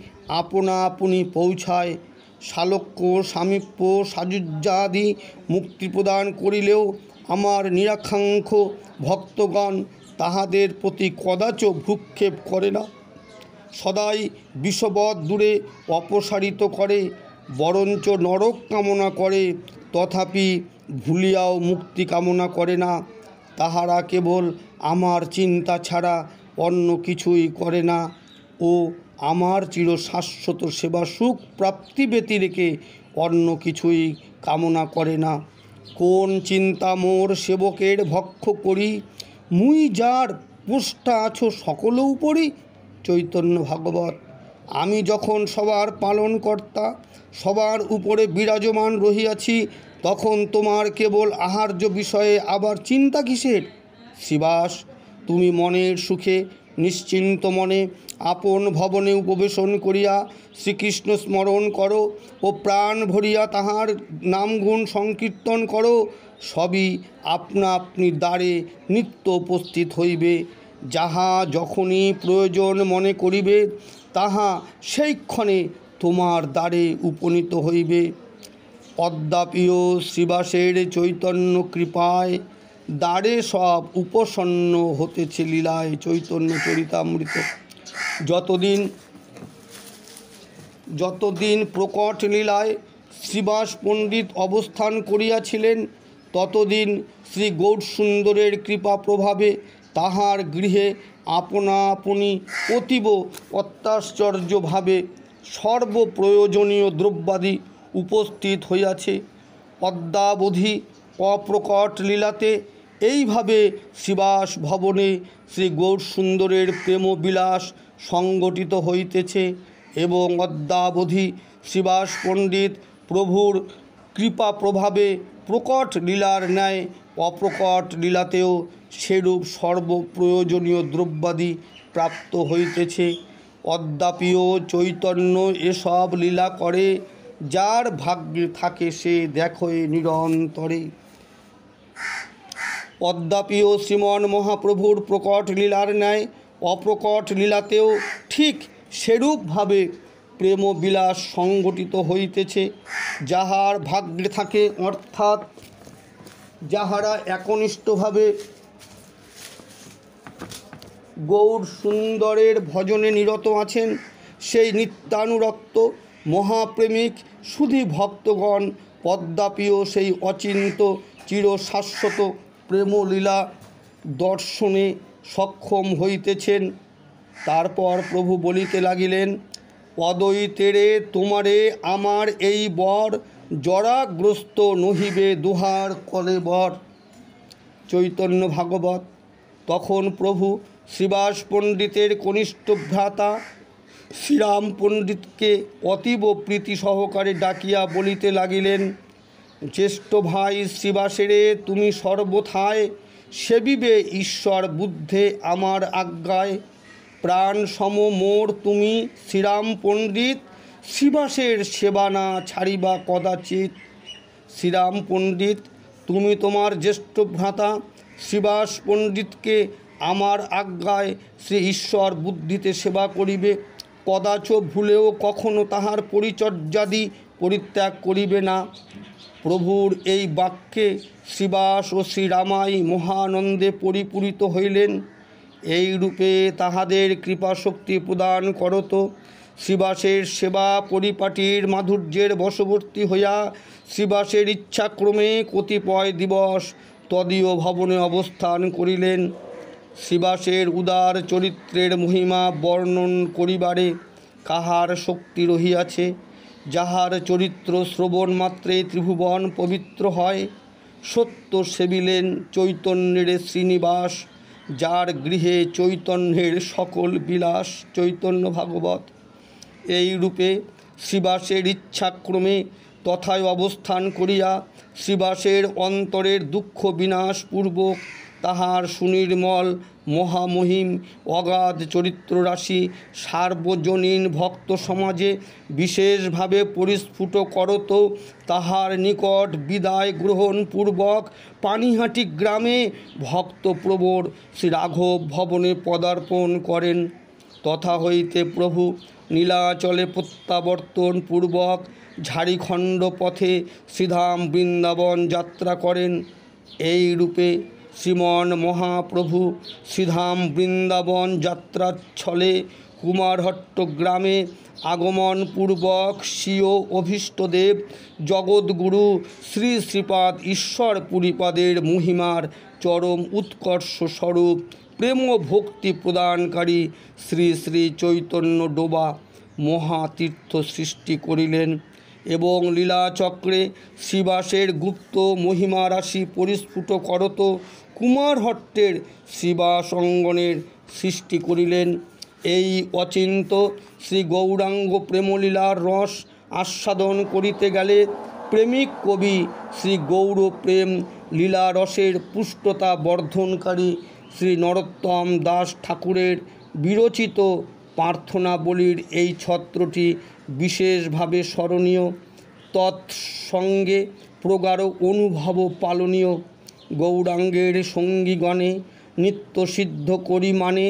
আপনা আপনি পৌঁছায়। শালক্য সামীপ্য সাযুজ্যাদি মুক্তি প্রদান করিলেও আমার নিরাকাঙ্ক্ষ ভক্তগণ তাহাদের প্রতি কদাচ ভ্রুক্ষেপ করে না, সদাই বিষবৎ দূরে অপসারিত করে, বরঞ্চ নরক কামনা করে, তথাপি ভুলিয়াও মুক্তি কামনা করে না। তাহারা কেবল আমার চিন্তা ছাড়া অন্য কিছুই করে না ও আমার চিরশাশ্বত সেবা সুখ প্রাপ্তি ব্যতি রেখে অন্য কিছুই কামনা করে না। কোন চিন্তা মোর সেবকের ভক্ষ করি, মুই যার পুষ্টা আছো সকল উপরি। চৈতন্য ভাগবত। আমি যখন সবার পালনকর্তা, সবার উপরে বিরাজমান রহিয়াছি, তখন তোমার কেবল আহার্য বিষয়ে আবার চিন্তা কিসের? শ্রীবাস, তুমি মনের সুখে নিশ্চিন্ত মনে আপন ভবনে উপবেশন করিয়া শ্রীকৃষ্ণ স্মরণ করো ও প্রাণ ভরিয়া তাহার নামগুণ সংকীর্তন করো। সবই আপনা আপনি দ্বারে নিত্য উপস্থিত হইবে। যাহা যখনই প্রয়োজন মনে করিবে তাহা সেইক্ষণে তোমার দ্বারে উপনীত হইবে। অদ্যাপিও শ্রীবাসের চৈতন্য কৃপায় দ্বারে সব উপসন্ন হতেছে লীলায়। চৈতন্য চরিতামৃত। যতদিন প্রকট লীলায় শ্রীবাস পণ্ডিত অবস্থান করিয়াছিলেন, ততদিন শ্রী গৌরসুন্দরের কৃপা প্রভাবে তাহার গৃহে আপনা আপনি অতীব অত্যাশ্চর্যভাবে সর্বপ্রয়োজনীয় দ্রব্যাদি উপস্থিত হইয়াছে। অদ্যাবধি অপ্রকট লীলাতে এইভাবে শ্রীবাস ভবনে শ্রী গৌরসুন্দরের প্রেমবিলাস সংগঠিত হইতেছে এবং অদ্যাবধি শ্রীবাস পণ্ডিত প্রভুর কৃপা প্রভাবে প্রকট লীলার ন্যায় অপ্রকট লীলাতেও সেরূপ সর্বপ্রয়োজনীয় দ্রব্যাদি প্রাপ্ত হইতেছে। অদ্যাপিও চৈতন্য এসব লীলা করে, যার ভাগ্যে থাকে সে দেখে নিরন্তরে। অদ্যাপিও শ্রীমন মহাপ্রভুর প্রকট লীলার ন্যায় অপ্রকট লীলাতেও ঠিক সেরূপভাবে প্রেমবিলাস সংগঠিত হইতেছে। যাহার ভাগ্যে থাকে, অর্থাৎ যাহারা একনিষ্ঠভাবে গৌর সুন্দরের ভজনে নিরত আছেন, সেই নিত্যানুরক্ত মহাপ্রেমিক সুধী ভক্তগণ অদ্যাপিও সেই অচিন্ত চিরশাশ্বত প্রেমলীলা দর্শনে সক্ষম হইতেছেন। তারপর প্রভু বলিতে লাগিলেন, অদ্বৈতেরে তোমারে আমার এই বর, জরাগ্রস্ত নহিবে দুহার কলেবর। চৈতন্য ভাগবত। তখন প্রভু শ্রীবাস পণ্ডিতের কনিষ্ঠ ভ্রাতা শ্রীরাম পণ্ডিতকে অতীব প্রীতি সহকারে ডাকিয়া বলিতে লাগিলেন, জ্যেষ্ঠ ভাই শ্রীবাসেরে তুমি সর্বথায় সেবিবে ঈশ্বর বুদ্ধে আমার আজ্ঞায়। প্রাণ সম মোর তুমি শ্রীরাম পণ্ডিত, শ্রীবাসের সেবা না ছাড়িবা কদাচিৎ। শ্রীরাম পণ্ডিত, তুমি তোমার জ্যেষ্ঠ ভ্রাতা শ্রীবাস পণ্ডিতকে আমার আজ্ঞায় শ্রী ঈশ্বর বুদ্ধিতে সেবা করিবে, কদাচ ভুলেও কখনো তাহার পরিচর্যাদি পরিত্যাগ করিবে না। প্রভুর এই বাক্যে শ্রীবাস ও শ্রীরামাই মহানন্দে পরিপূরিত হইলেন। এই রূপে তাহাদের কৃপাশক্তি প্রদান করত। শ্রীবাসের সেবা পরিপাটির মাধুর্যের বশবর্তী হইয়া শ্রীবাসের ইচ্ছাক্রমে কতিপয় দিবস তদীয় ভবনে অবস্থান করিলেন। শ্রীবাসের উদার চরিত্রের মহিমা বর্ণন করিবারে কাহার শক্তি রহিয়াছে। যাহার চরিত্র শ্রবণ মাত্রে ত্রিভুবন পবিত্র হয়, সত্য সেবিলেন চৈতন্যের শ্রীনিবাস, যার গৃহে চৈতন্যের সকল বিলাস। চৈতন্য ভাগবত। এই রূপে শ্রীবাসের ইচ্ছাক্রমে তথায় অবস্থান করিয়া শ্রীবাসের অন্তরের দুঃখ বিনাশ পূর্বক তাহার সুনির্মল মহামহিম অগাধ চরিত্ররাশি সার্বজনীন ভক্ত সমাজে বিশেষভাবে পরিস্ফুট করত। তাহার নিকট বিদায় গ্রহণ পূর্বক পানিহাটি গ্রামে ভক্তপ্রবর শ্রী রাঘব ভবনে পদার্পণ করেন। তথা হইতে প্রভু নীলাচলে প্রত্যাবর্তন পূর্বক ঝাড়িখণ্ড পথে শ্রীধাম বৃন্দাবন যাত্রা করেন। এই রূপে শ্রীমন মহাপ্রভু শ্রীধাম বৃন্দাবন যাত্রাচ্ছলে কুমারহট্ট গ্রামে আগমন পূর্বক স্বীয় অভীষ্টদেব জগৎগুরু শ্রী শ্রীপাদ ঈশ্বর পুরীপাদের মহিমার চরম উৎকর্ষ স্বরূপ প্রেম ভক্তি প্রদানকারী শ্রী শ্রী চৈতন্য ডোবা মহাতীর্থ সৃষ্টি করিলেন এবং লীলাচক্রে শ্রীবাসের গুপ্ত মহিমারাশি পরিস্ফুট করত কুমারহট্টের শ্রীবাস অঙ্গনের সৃষ্টি করিলেন। এই অচিন্ত শ্রী গৌরাঙ্গ প্রেমলীলার রস আস্বাদন করিতে গেলে প্রেমিক কবি শ্রী গৌর প্রেম লীলা রসের পুষ্টতা বর্ধনকারী শ্রী নরোত্তম দাস ঠাকুরের বিরচিত প্রার্থনাবলীর এই ছত্রটি বিশেষভাবে স্মরণীয়, তৎসঙ্গে প্রগাঢ় অনুভব পালনীয়। গৌরাঙ্গের সঙ্গীগণে নিত্যসিদ্ধ করি মানে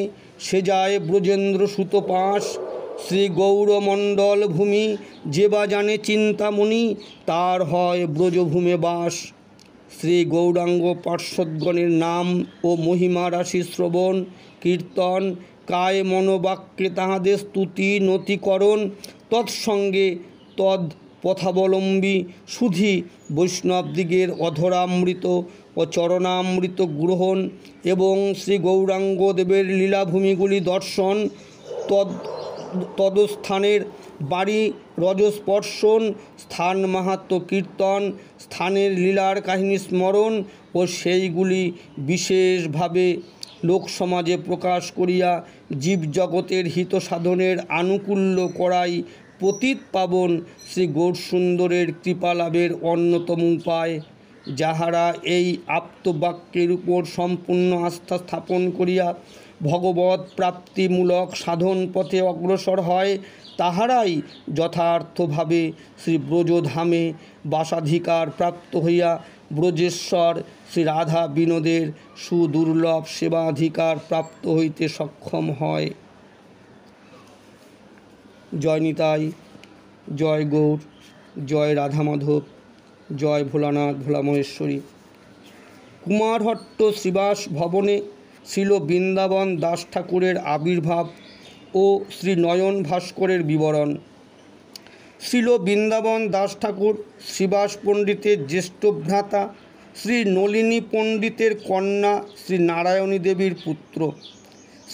সে যায় ব্রজেন্দ্র সুত পাশ। শ্রী গৌরমণ্ডল ভূমি যে বা জানে চিন্তামণি, তার হয় ব্রজভূমে বাস। শ্রী গৌরাঙ্গ পার্শ্বদগণের নাম ও মহিমা রাশি শ্রবণ কীর্তন কায় মনোবাক্যে তাহাদের স্তুতি নতিকরণ, তৎসঙ্গে তদ পথাবলম্বী সুধী বৈষ্ণবদিগের অধরামৃত ও চরণামৃত গ্রহণ এবং শ্রী গৌরাঙ্গদেবের লীলাভূমিগুলি দর্শন, তদস্থানের বাড়ি রজস্পর্শন, স্থান মাহাত্ম্য কীর্তন, স্থানের লীলার কাহিনী স্মরণ ও সেইগুলি বিশেষভাবে লোকসমাজে প্রকাশ করিয়া জীবজগতের হিত সাধনের আনুকূল্য করাই পতিত পাবন শ্রী গৌরসুন্দরের কৃপালাভের অন্যতম উপায়। যাহারা এই আপ্তবাক্যের উপর সম্পূর্ণ আস্থা স্থাপন করিয়া ভগবৎ প্রাপ্তিমূলক সাধন পথে অগ্রসর হয়, তাহারাই যথার্থভাবে শ্রী ব্রজধামে বাসাধিকার প্রাপ্ত হইয়া ব্রজেশ্বর শ্রী রাধা বিনোদের সুদুর্লভ সেবাধিকার প্রাপ্ত হইতে সক্ষম হয়। জয় নিতাই, জয় গৌর, জয় রাধা মাধব, জয় ভোলানাথ ভোলা মহেশ্বরী। কুমারহট্ট শ্রীবাস ভবনে ছিল বৃন্দাবন দাস ঠাকুরের আবির্ভাব ও শ্রী নয়ন ভাস্করের বিবরণ। ছিল বৃন্দাবন দাস ঠাকুর শ্রীবাস পণ্ডিতের জ্যেষ্ঠ ভ্রাতা, শ্রী নলিনী পণ্ডিতের কন্যা শ্রী নারায়ণী দেবীর পুত্র।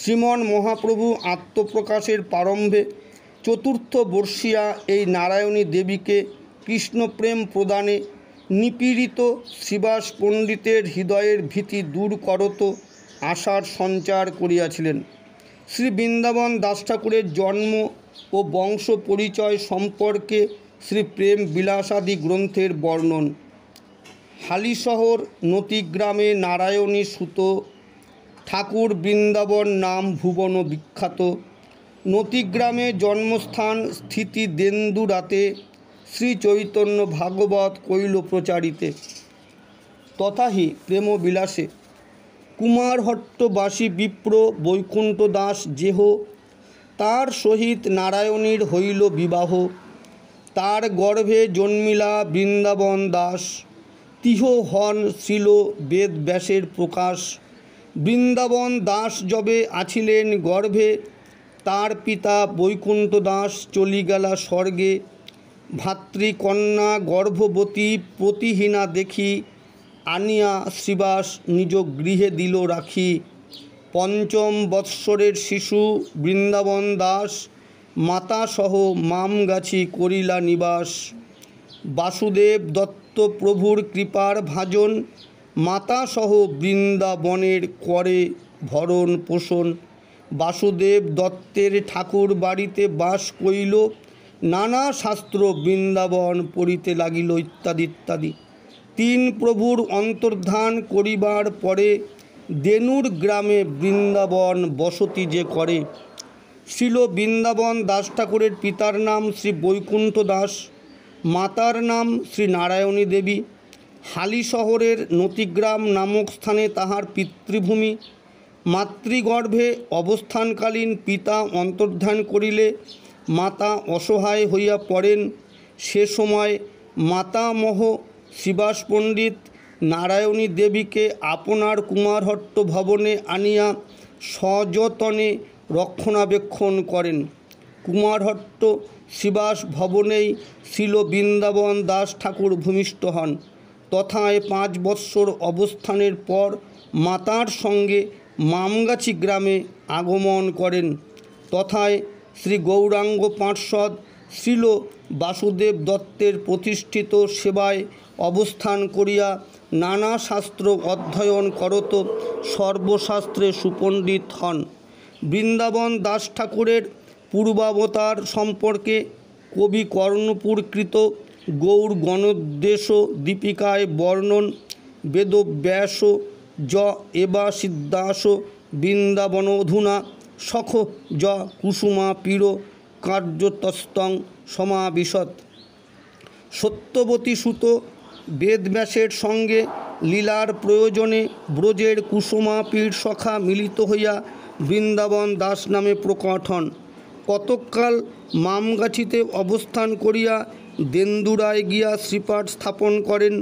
শ্রীমন মহাপ্রভু আত্মপ্রকাশের প্রারম্ভে চতুর্থ বর্ষীয়া এই নারায়ণী দেবীকে কৃষ্ণপ্রেম প্রদানে নিপীড়িত শ্রীবাস পণ্ডিতের হৃদয়ের ভীতি দূর করত আশার সঞ্চার করিয়াছিলেন। শ্রী বৃন্দাবন দাস ঠাকুরের জন্ম ও বংশ পরিচয় সম্পর্কে শ্রী প্রেম বিলাসাদি গ্রন্থের বর্ণন। হালিশহর নতিগ্রামে নারায়ণী সুত ঠাকুর বৃন্দাবন নাম ভুবন বিখ্যাত। নতিগ্রামে জন্মস্থান স্থিতি দেন্দু রাতে শ্রী চৈতন্য ভাগবত কৈল প্রচারিতে। তথাহি প্রেম বিলাসে কুমারহট্টবাসী বিপ্র বৈকুণ্ঠ দাস যেহ, তার সহিত নারায়ণীর হইল বিবাহ। তার গর্ভে জন্মিলা বৃন্দাবন দাস, তিহ হন ছিল বেদ ব্যাসের প্রকাশ। বৃন্দাবন দাস যবে আছিলেন গর্ভে, তার পিতা বৈকুণ্ঠ দাস চলি গেলা স্বর্গে। ভাতৃকন্যা গর্ভবতী প্রতিহীনা দেখি, আনিয়া শ্রীবাস নিজ গৃহে দিল রাখি। পঞ্চম বৎসরের শিশু বৃন্দাবন দাস, মাতাসহ মামগাছি করিলা নিবাস। বাসুদেব দত্ত প্রভুর কৃপার ভাজন, মাতাসহ বৃন্দাবনের করে ভরণ পোষণ। বাসুদেব দত্তের ঠাকুর বাড়িতে বাস কইল, নানা শাস্ত্র বৃন্দাবন পড়িতে লাগিল ইত্যাদি ইত্যাদি। তিন প্রভুর অন্তর্ধান করিবার পরে দেনুর গ্রামে বৃন্দাবন বসতি যে করে। ছিল বৃন্দাবন দাস ঠাকুরের পিতার নাম শ্রী বৈকুণ্ঠ দাস, মাতার নাম শ্রী নারায়ণী দেবী। হালি শহরের নতিগ্রাম নামক স্থানে তাহার পিতৃভূমি। মাতৃগর্ভে অবস্থানকালীন পিতা অন্তর্ধান করিলে মাতা অসহায় হইয়া পড়েন। সে সময় মাতামহ শ্রীবাস পণ্ডিত নারায়ণী দেবীকে আপনার কুমারহট্ট ভবনে আনিয়া সযতনে রক্ষণাবেক্ষণ করেন। কুমারহট্ট শ্রীবাস ভবনেই ছিল বৃন্দাবন দাস ঠাকুর ভূমিষ্ঠ হন। তথায় 5 বৎসর অবস্থানের পর মাতার সঙ্গে মামগাছি গ্রামে আগমন করেন। তথায় শ্রী গৌরাঙ্গ পার্ষদ শ্রীল বাসুদেব দত্তের প্রতিষ্ঠিত সেবায় অবস্থান করিয়া নানা শাস্ত্র অধ্যয়ন করত, সর্বশাস্ত্রে সুপণ্ডিত হন। বৃন্দাবন দাস ঠাকুরের পূর্বাবতার সম্পর্কে কবি কর্ণপুরকৃত গৌর গণোদ্দেশ দীপিকায় বর্ণন। বেদব্যাস য এবা সিদ্ধাস বৃন্দাবনধুনা সখ য কুসুমা পীর কার্যতস্তং সমাবিশত। সত্যবতী সুত বেদব্যাসের সঙ্গে লীলার প্রয়োজনে ব্রজের কুসুমা পীর সখা মিলিত হইয়া বৃন্দাবন দাস নামে প্রকট হন। কতকাল মামগাছিতে অবস্থান করিয়া দেন্দুরায় গিয়া শ্রীপাঠ স্থাপন করেন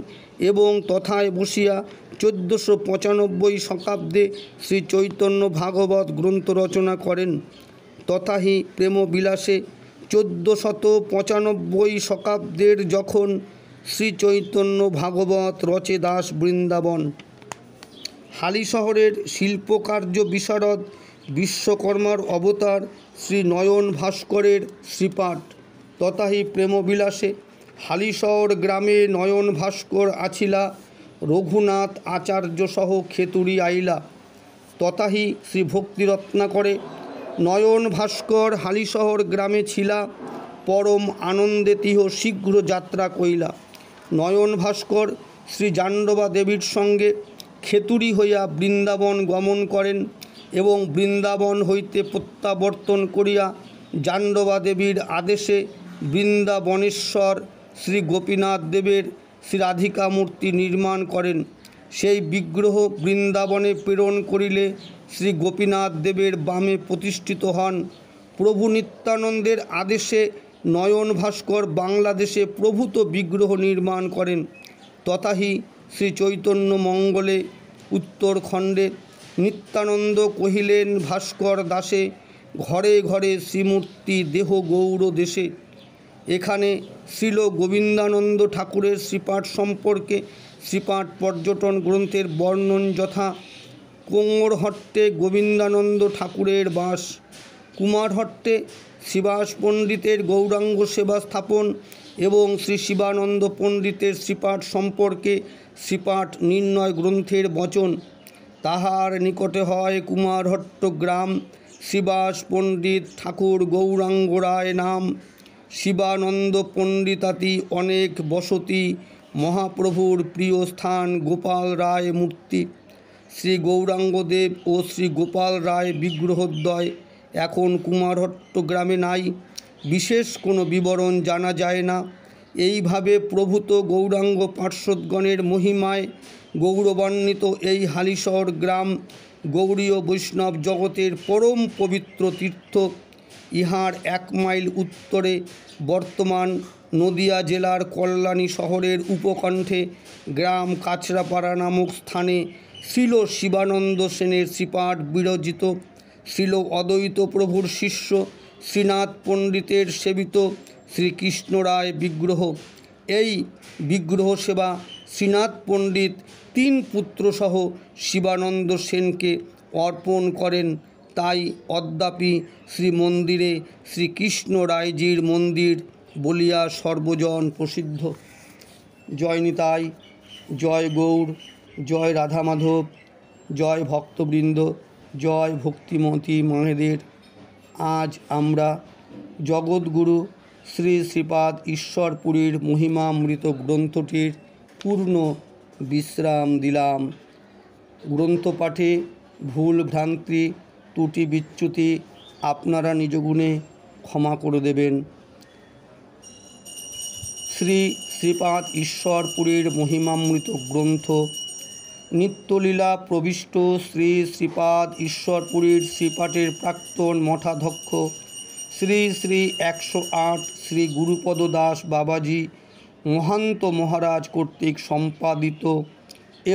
এবং তথায় বসিয়া 1495 শতাব্দে শ্রী চৈতন্য ভাগবত গ্রন্থ রচনা করেন। তথাহি প্রেমবিলাসে 1495 শতাব্দের যখন শ্রী চৈতন্য ভাগবত রচে দাস বৃন্দাবন। হালি শহরের শিল্পকার্য বিশারদ বিশ্বকর্মার অবতার শ্রী নয়ন ভাস্করের শ্রীপাঠ। তথাহি প্রেমবিলাসে হালিশহর গ্রামে নয়ন ভাস্কর আছিলা, রঘুনাথ আচার্য সহ খেতুরি আইলা। তথাহি শ্রী ভক্তিরত্নাকরে নয়ন ভাস্কর হালিশহর গ্রামে ছিলা, পরম আনন্দে তিহ শীঘ্র যাত্রা কইলা। নয়ন ভাস্কর শ্রী জাণ্ডবা দেবীর সঙ্গে খেতুরি হইয়া বৃন্দাবন গমন করেন এবং বৃন্দাবন হইতে প্রত্যাবর্তন করিয়া জাণ্ডবা দেবীর আদেশে বৃন্দাবনেশ্বর শ্রী গোপীনাথ দেবের শ্রী রাধিকা মূর্তি নির্মাণ করেন। সেই বিগ্রহ বৃন্দাবনে প্রেরণ করিলে শ্রী গোপীনাথ দেবের বামে প্রতিষ্ঠিত হন। প্রভু নিত্যানন্দের আদেশে নয়ন ভাস্কর বাংলাদেশে প্রভূত বিগ্রহ নির্মাণ করেন। তথাহি শ্রী চৈতন্য মঙ্গলে উত্তরখণ্ডে নিত্যানন্দ কহিলেন ভাস্কর দাসে, ঘরে ঘরে শ্রীমূর্তি দেহ গৌর দেশে। এখানে শ্রীল গোবিন্দানন্দ ঠাকুরের শ্রীপাঠ সম্পর্কে শ্রীপাঠ পর্যটন গ্রন্থের বর্ণন যথা: কোঙরহট্টে গোবিন্দানন্দ ঠাকুরের বাস। কুমারহট্টে শ্রীবাস পণ্ডিতের গৌরাঙ্গ সেবা স্থাপন এবং শ্রী শিবানন্দ পণ্ডিতের শ্রীপাঠ সম্পর্কে শ্রীপাঠ নির্ণয় গ্রন্থের বচন। তাহার নিকটে হয় কুমারহট্ট গ্রাম। শিবাস পণ্ডিত ঠাকুর গৌরাঙ্গ রায় নাম। শিবানন্দ পণ্ডিতাতি অনেক বসতি। মহাপ্রভুর প্রিয় স্থান গোপাল রায় মূর্তি। শ্রী গৌরাঙ্গদেব ও শ্রী গোপাল রায় বিগ্রহদ্বয় এখন কুমারহট্ট গ্রামে নাই। বিশেষ কোনো বিবরণ জানা যায় না। এইভাবে প্রভূত গৌরাঙ্গ পার্শ্বদগণের মহিমায় গৌরবান্বিত এই হালিশহর গ্রাম গৌড়ীয় বৈষ্ণব জগতের পরম পবিত্র তীর্থ। ইহার 1 মাইল উত্তরে বর্তমান নদিয়া জেলার কল্যাণী শহরের উপকণ্ঠে গ্রাম কাছড়াপাড়া নামক স্থানে শ্রীল শিবানন্দ সেনের শ্রীপাঠ বিরচিত শ্রীল অদ্বৈত প্রভুর শিষ্য শ্রীনাথ পণ্ডিতের সেবিত শ্রীকৃষ্ণ রায় বিগ্রহ। এই বিগ্রহ সেবা শ্রীনাথ পণ্ডিত 3 পুত্রসহ শিবানন্দ সেনকে অর্পণ করেন। তাই অদ্যাপি শ্রীমন্দিরে শ্রীকৃষ্ণ রায়জির মন্দির বলিয়া সর্বজন প্রসিদ্ধ। জয় নিতাই, জয় গৌর, জয় রাধা মাধব, জয় ভক্তবৃন্দ, জয় ভক্তিমতী মায়েদের। আজ আমরা জগৎগুরু শ্রী শ্রীপাদ ঈশ্বরপুরীর মহিমামৃত গ্রন্থটির পূর্ণ বিশ্রাম দিলাম। গ্রন্থ পাঠে ভুল ভ্রান্তি ত্রুটি বিচ্যুতি আপনারা নিজ গুণে ক্ষমা করে দেবেন। শ্রী শ্রীপাদ ঈশ্বরপুরীর মহিমামৃত গ্রন্থ নিত্যলীলা প্রবিষ্ট শ্রী শ্রীপাদ ঈশ্বরপুরীর শ্রীপাঠের প্রাক্তন মঠাধ্যক্ষ শ্রী শ্রী 108 শ্রী গুরুপদ দাস বাবাজি মহান্ত মহারাজ কর্তৃক সম্পাদিত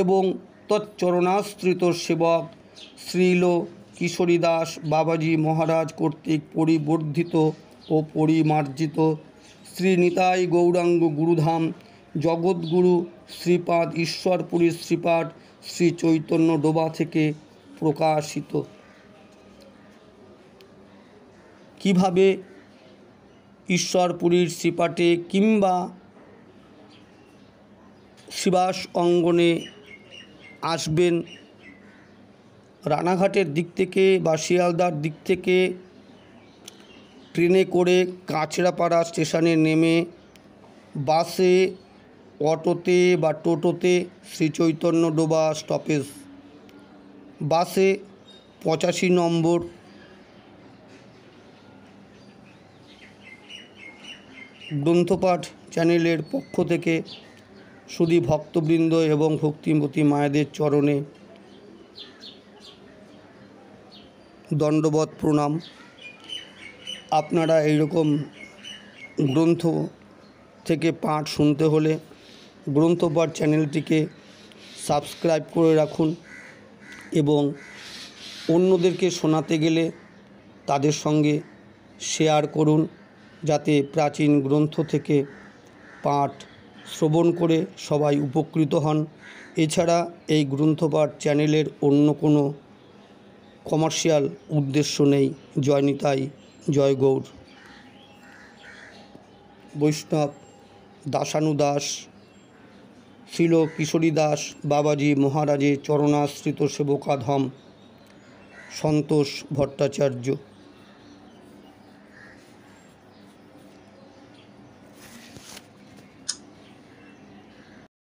এবং তচ্চরণাশ্রিত সেবক শ্রীল কিশোরীদাস বাবাজি মহারাজ কর্তৃক পরিবর্ধিত ও পরিমার্জিত শ্রী নিতাই গৌরাঙ্গ গুরুধাম জগৎগুরু শ্রীপাদ ঈশ্বরপুরীর শ্রীপাঠ শ্রী চৈতন্য ডোবা থেকে প্রকাশিত। কিভাবে ঈশ্বরপুরীর শ্রীপাঠে কিংবা শিবাস অঙ্গনে আসবেন? রানাঘাটের দিক থেকে বা শিয়ালদার দিক থেকে ট্রেনে করে কাঁচরাপাড়া স্টেশনে নেমে বাসে, অটোতে বা টোটোতে শ্রী চৈতন্য ডোবা স্টপেজ। বাসে 85 নম্বর। গ্রন্থপাঠ চ্যানেলের পক্ষ থেকে শুধু ভক্তবৃন্দ এবং ভক্তিমতী মায়েদের চরণে দণ্ডবত প্রণাম। আপনারা এইরকম গ্রন্থ থেকে পাঠ শুনতে হলে গ্রন্থপাঠ চ্যানেলটিকে সাবস্ক্রাইব করে রাখুন এবং অন্যদেরকে শোনাতে গেলে তাদের সঙ্গে শেয়ার করুন, যাতে প্রাচীন গ্রন্থ থেকে পাঠ শ্রবণ করে সবাই উপকৃত হন। এছাড়া এই গ্রন্থপাঠ চ্যানেলের অন্য কোনো কমার্শিয়াল উদ্দেশ্য নেই। জয় নিতাই, জয় গৌর। বৈষ্ণব দাসানুদাস শ্রীল কিশোরীদাস বাবাজি মহারাজের চরণাশ্রিত সেবকাধম সন্তোষ ভট্টাচার্য।